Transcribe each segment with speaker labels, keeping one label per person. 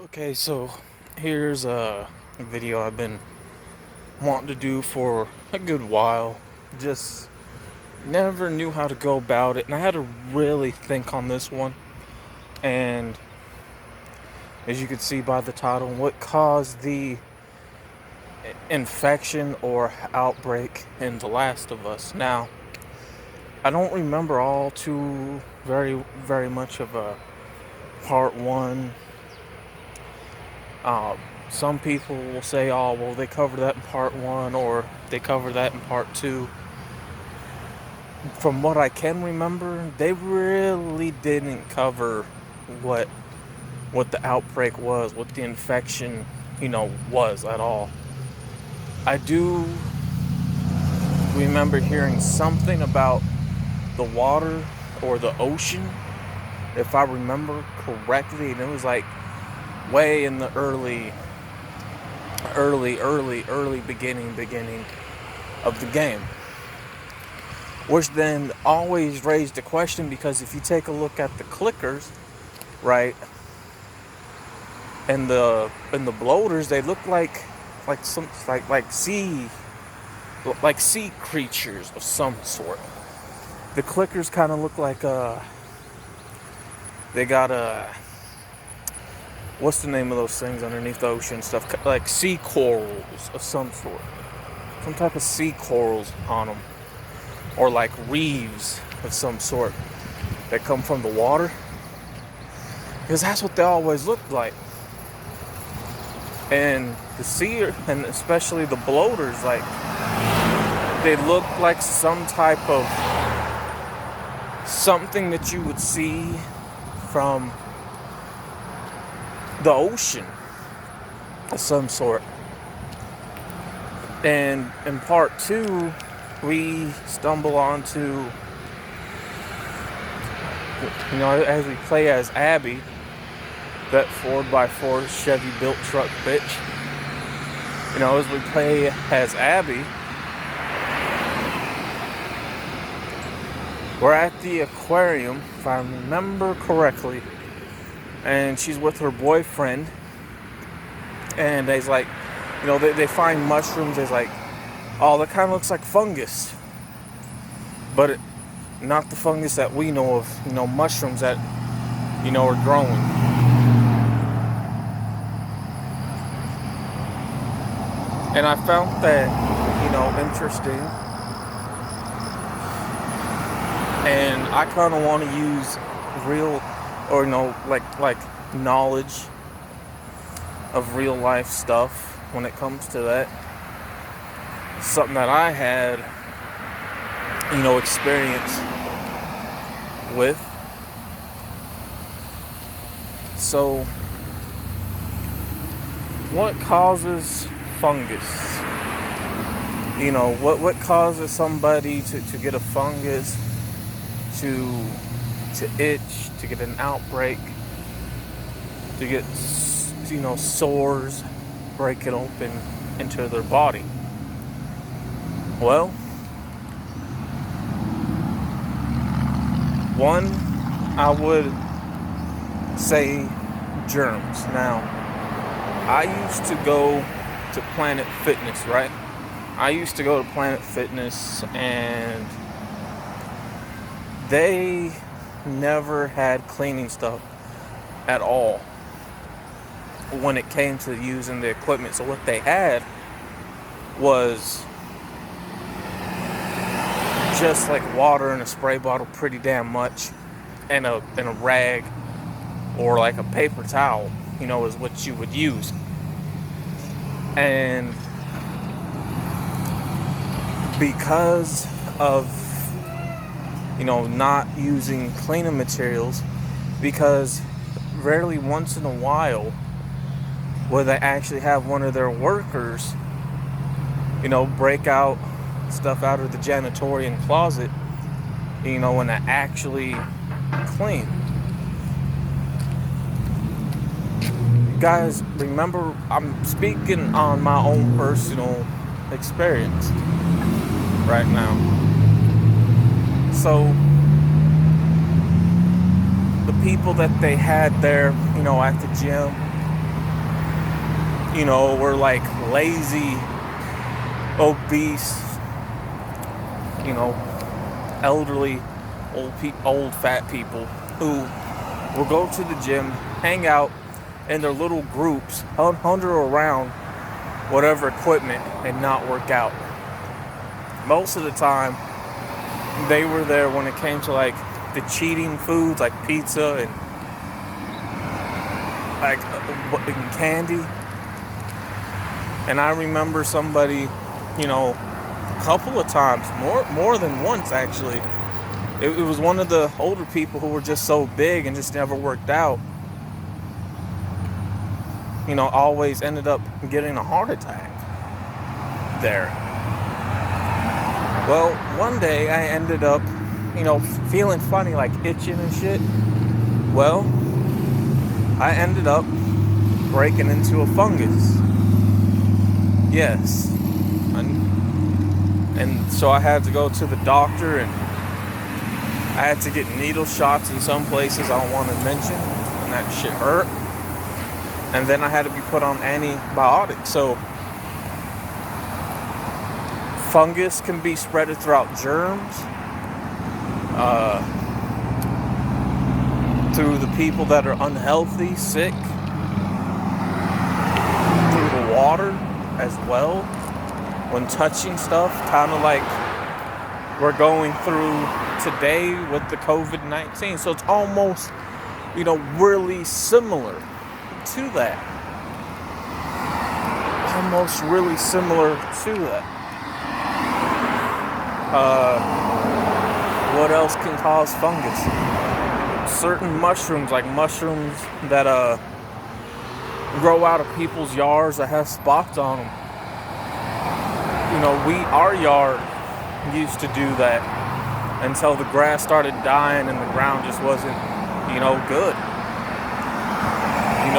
Speaker 1: Okay, so here's a video I've been wanting to do for a good while. Just never knew how to go about it, and I had to really think on this one. And as you can see by the title, what caused the infection or outbreak in The Last of Us. Now, I don't remember all too very much of a part one. Some people will say, oh, well, they covered that in part one or they covered that in part two. From what I can remember, they really didn't cover what the outbreak was, what the infection, was at all. I do remember hearing something about the water or the ocean, if I remember correctly, and it was like way in the early beginning of the game. Which then always raised a question, because if you take a look at the clickers, right, and the bloaters, they look like some like sea creatures of some sort. The clickers kind of look like they got what's the name of those things underneath the ocean stuff, like sea corals of some sort, some type of sea corals on them, or like reefs of some sort that come from the water, because that's what they always looked like. And the sea, and especially the bloaters, like they look like some type of something that you would see from the ocean of some sort. And in part two, we stumble onto, as we play as Abby, that 4x4 Chevy built truck bitch. As we play as Abby, we're at the aquarium, if I remember correctly, and she's with her boyfriend, and they's like, they find mushrooms. They's like, oh, that kind of looks like fungus, but not the fungus that we know of. Mushrooms that are growing. And I found that interesting, and I kind of want to use real, or like knowledge of real life stuff when it comes to that. Something that I had experience with. So what causes fungus? What causes somebody to get a fungus, to itch, to get an outbreak, to get sores breaking open into their body? Well, one, I would say germs. Now, I used to go to Planet Fitness, right? I used to go to Planet Fitness, and they never had cleaning stuff at all when it came to using the equipment. So what they had was just like water in a spray bottle, pretty damn much, and a rag, or like a paper towel, is what you would use. And because of not using cleaning materials, because rarely once in a while will they actually have one of their workers break out stuff out of the janitorial closet, and actually clean. Guys, remember, I'm speaking on my own personal experience right now. So the people that they had there, at the gym, were like lazy, obese, elderly, old fat people who will go to the gym, hang out in their little groups, hunder around whatever equipment and not work out. Most of the time, they were there when it came to like the cheating foods like pizza and like candy. And I remember somebody, a couple of times, more than once actually. It was one of the older people who were just so big and just never worked out. Always ended up getting a heart attack there. Well, one day I ended up, feeling funny, like itching and shit. Well, I ended up breaking into a fungus. Yes. And so I had to go to the doctor, and I had to get needle shots in some places I don't want to mention, and that shit hurt. And then I had to be put on antibiotics. So fungus can be spread throughout germs, through the people that are unhealthy, sick, through the water as well, when touching stuff, kind of like we're going through today with the COVID-19. So it's almost, really similar to that. Almost really similar to that. What else can cause fungus? Certain mushrooms, like mushrooms that grow out of people's yards that have spots on them. Our yard used to do that until the grass started dying and the ground just wasn't, good.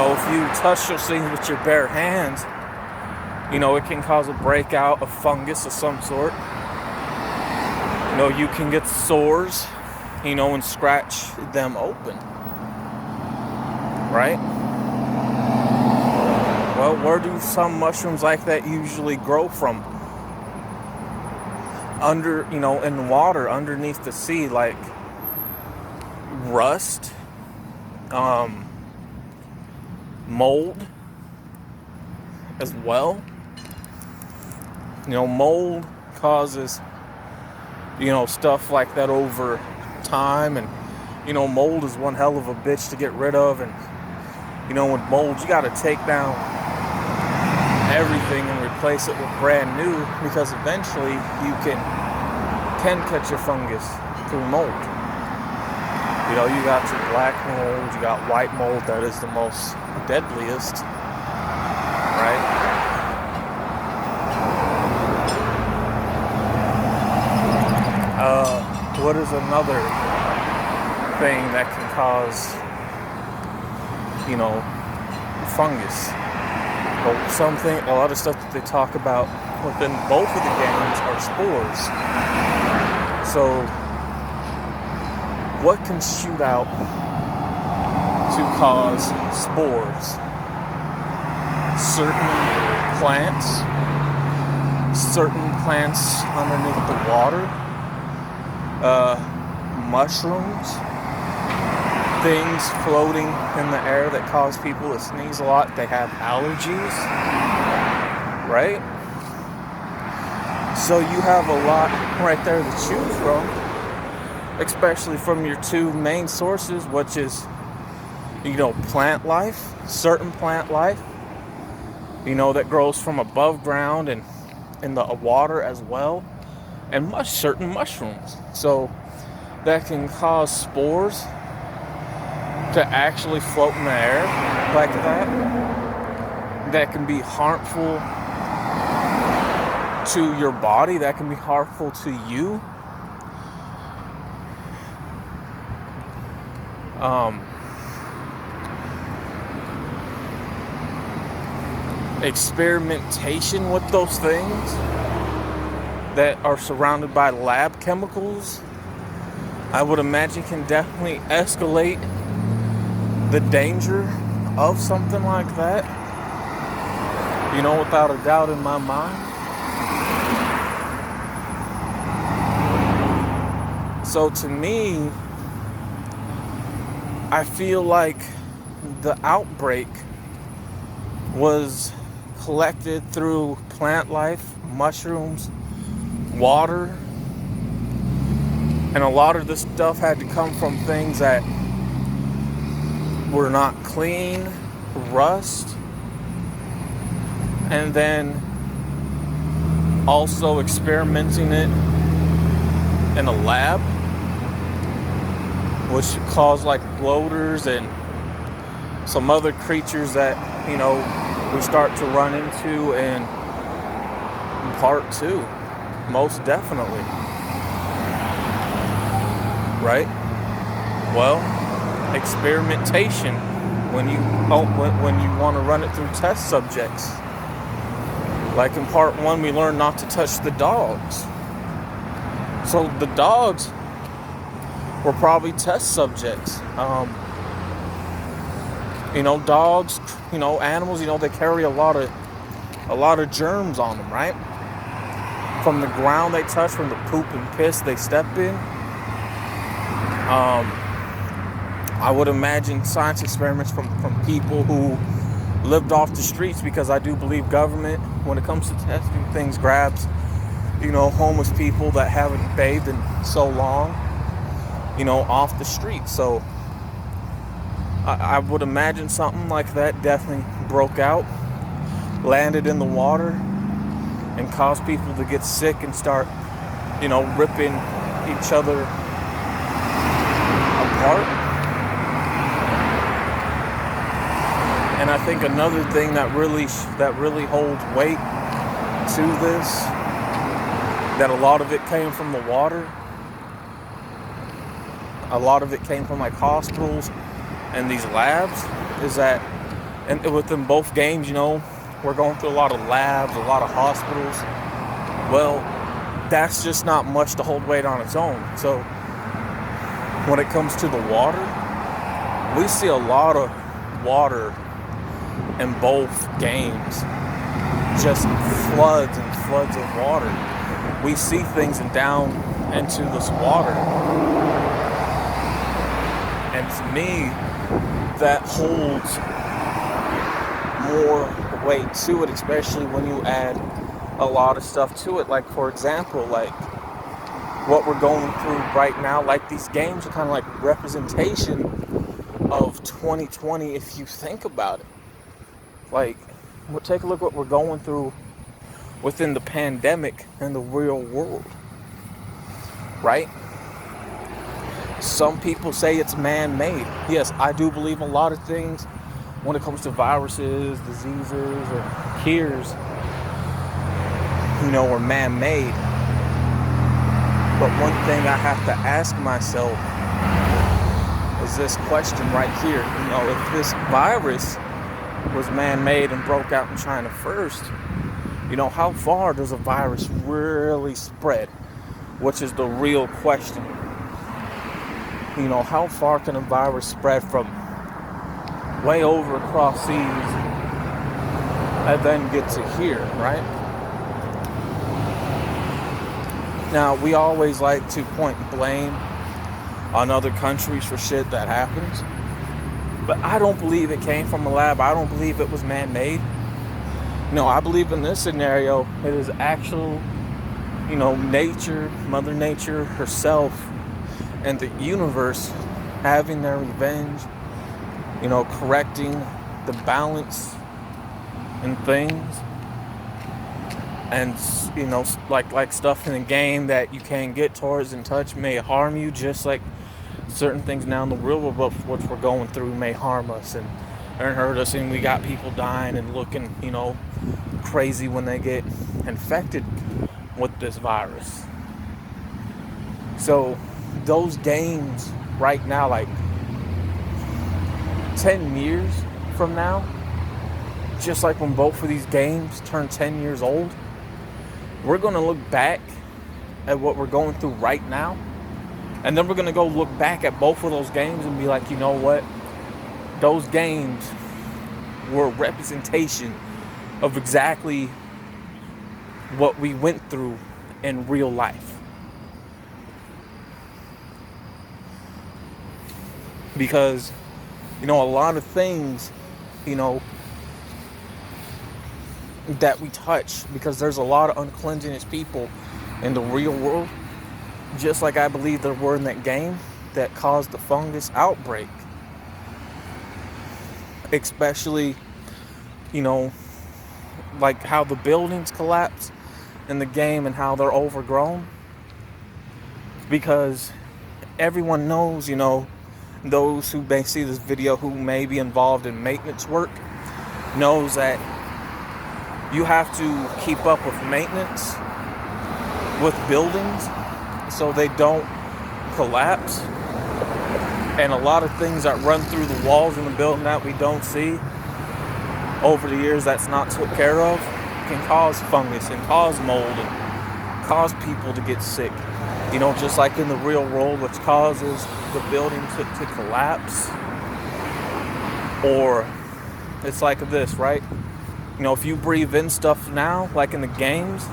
Speaker 1: If you touch those things with your bare hands, it can cause a breakout of fungus of some sort. You can get sores, and scratch them open. Right? Well, where do some mushrooms like that usually grow from? Under, in water, underneath the sea, like rust, mold as well. Mold causes, stuff like that over time. And, mold is one hell of a bitch to get rid of. And, with mold, you got to take down everything and replace it with brand new, because eventually you can catch a fungus through mold. You got your black mold, you got white mold, that is the most deadliest, right? What is another thing that can cause, fungus? Well, a lot of stuff that they talk about within both of the games are spores. So, what can shoot out to cause spores? Certain plants underneath the water, mushrooms, things floating in the air that cause people to sneeze a lot. They have allergies, right? So you have a lot right there to choose from, especially from your two main sources, which is, plant life, certain plant life, that grows from above ground and in the water as well, and certain mushrooms. So that can cause spores to actually float in the air like that. That can be harmful to your body. That can be harmful to you. Experimentation with those things that are surrounded by lab chemicals, I would imagine, can definitely escalate the danger of something like that. without a doubt in my mind. So to me, I feel like the outbreak was collected through plant life, mushrooms, water, and a lot of this stuff had to come from things that were not clean, rust, and then also experimenting it in a lab, which caused like bloaters and some other creatures that we start to run into in part 2, most definitely. Right? Well, experimentation when you want to run it through test subjects. Like in part 1, we learned not to touch the dogs. So the dogs were probably test subjects. Dogs, animals, they carry a lot of germs on them, right? From the ground they touch, from the poop and piss they step in. I would imagine science experiments from people who lived off the streets, because I do believe government, when it comes to testing things, grabs, homeless people that haven't bathed in so long, off the street. So I would imagine something like that definitely broke out, landed in the water, and caused people to get sick and start, ripping each other apart. And I think another thing that really holds weight to this, that a lot of it came from the water, a lot of it came from like hospitals and these labs, is that, and within both games, we're going through a lot of labs, a lot of hospitals. Well, that's just not much to hold weight on its own. So when it comes to the water, we see a lot of water in both games, just floods and floods of water. We see things and down into this water, and to me, that holds more weight to it, especially when you add a lot of stuff to it. Like, for example, like what we're going through right now, like these games are kind of like representation of 2020 if you think about it. Like, take a look at what we're going through within the pandemic and the real world, right? Some people say it's man-made. Yes, I do believe a lot of things when it comes to viruses, diseases, or cures, are man-made. But one thing I have to ask myself is this question right here. If this virus was man-made and broke out in China first, how far does a virus really spread? Which is the real question. How far can a virus spread from way over across seas and then get to here, right? Now, we always like to point blame on other countries for shit that happens. But I don't believe it came from a lab. I don't believe it was man-made. No, I believe in this scenario, it is actual, nature, Mother Nature herself, and the universe having their revenge, correcting the balance in things. And, like stuff in the game that you can't get towards and touch may harm you, just like certain things now in the real world, which we're going through, may harm us and hurt us. And we got people dying and looking, crazy when they get infected with this virus. So those games right now, like 10 years from now, just like when both of these games turn 10 years old, we're going to look back at what we're going through right now, and then we're going to go look back at both of those games and be like, you know what? Those games were a representation of exactly what we went through in real life. Because, a lot of things, that we touch, because there's a lot of uncleanliness people in the real world, just like I believe there were in that game, that caused the fungus outbreak. Especially, like how the buildings collapse in the game and how they're overgrown. Because everyone knows, those who may see this video who may be involved in maintenance work, knows that you have to keep up with maintenance with buildings so they don't collapse. And a lot of things that run through the walls in the building that we don't see over the years that's not took care of can cause fungus and cause mold and cause people to get sick. Just like in the real world, which causes the building to collapse. Or it's like this, right? If you breathe in stuff now, like in the games,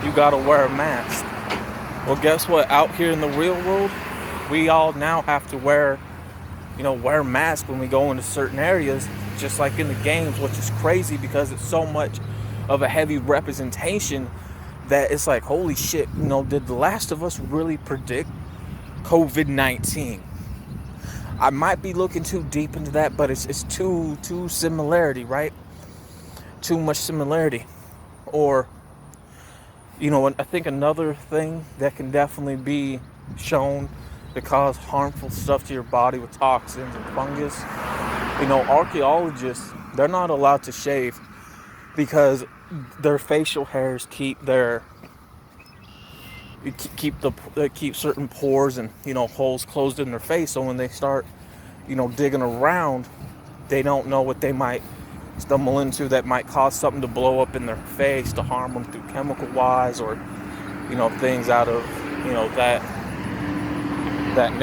Speaker 1: you gotta wear a mask. Well, guess what? Out here in the real world, we all now have to wear masks when we go into certain areas, just like in the games, which is crazy because it's so much of a heavy representation that it's like, holy shit, did The Last of Us really predict COVID-19? I might be looking too deep into that, but it's too similarity, right? Too much similarity. Or, I think another thing that can definitely be shown to cause harmful stuff to your body with toxins and fungus, archaeologists, they're not allowed to shave because their facial hairs keep certain pores and holes closed in their face. So when they start digging around, they don't know what they might stumble into that might cause something to blow up in their face to harm them through chemical wise, or things out of that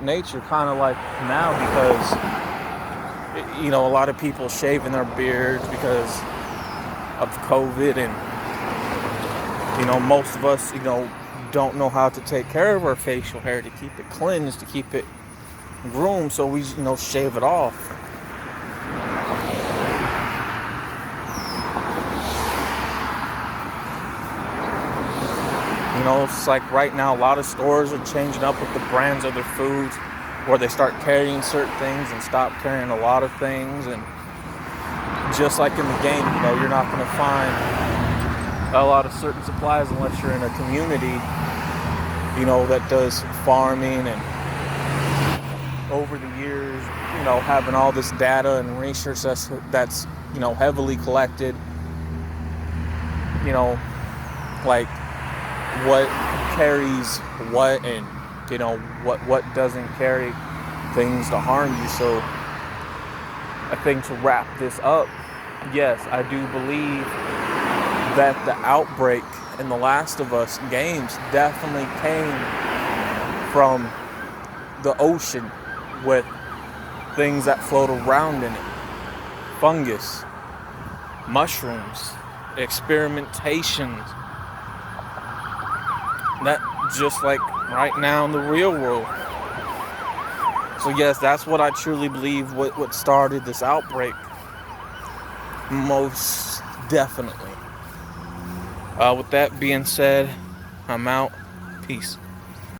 Speaker 1: nature, kind of like now, because a lot of people shaving their beards because of COVID, and most of us don't know how to take care of our facial hair to keep it cleansed, to keep it groomed, so we shave it off. It's like right now a lot of stores are changing up with the brands of their foods, where they start carrying certain things and stop carrying a lot of things. And just like in the game, you're not going to find a lot of certain supplies unless you're in a community, that does farming, and over the years, having all this data and research that's heavily collected, like what carries what, and what doesn't carry things to harm you. So I think to wrap this up, yes, I do believe that the outbreak in The Last of Us games definitely came from the ocean with things that float around in it. Fungus, mushrooms, experimentations. That just like right now in the real world. So yes, that's what I truly believe what started this outbreak. Most definitely. With that being said, I'm out. Peace.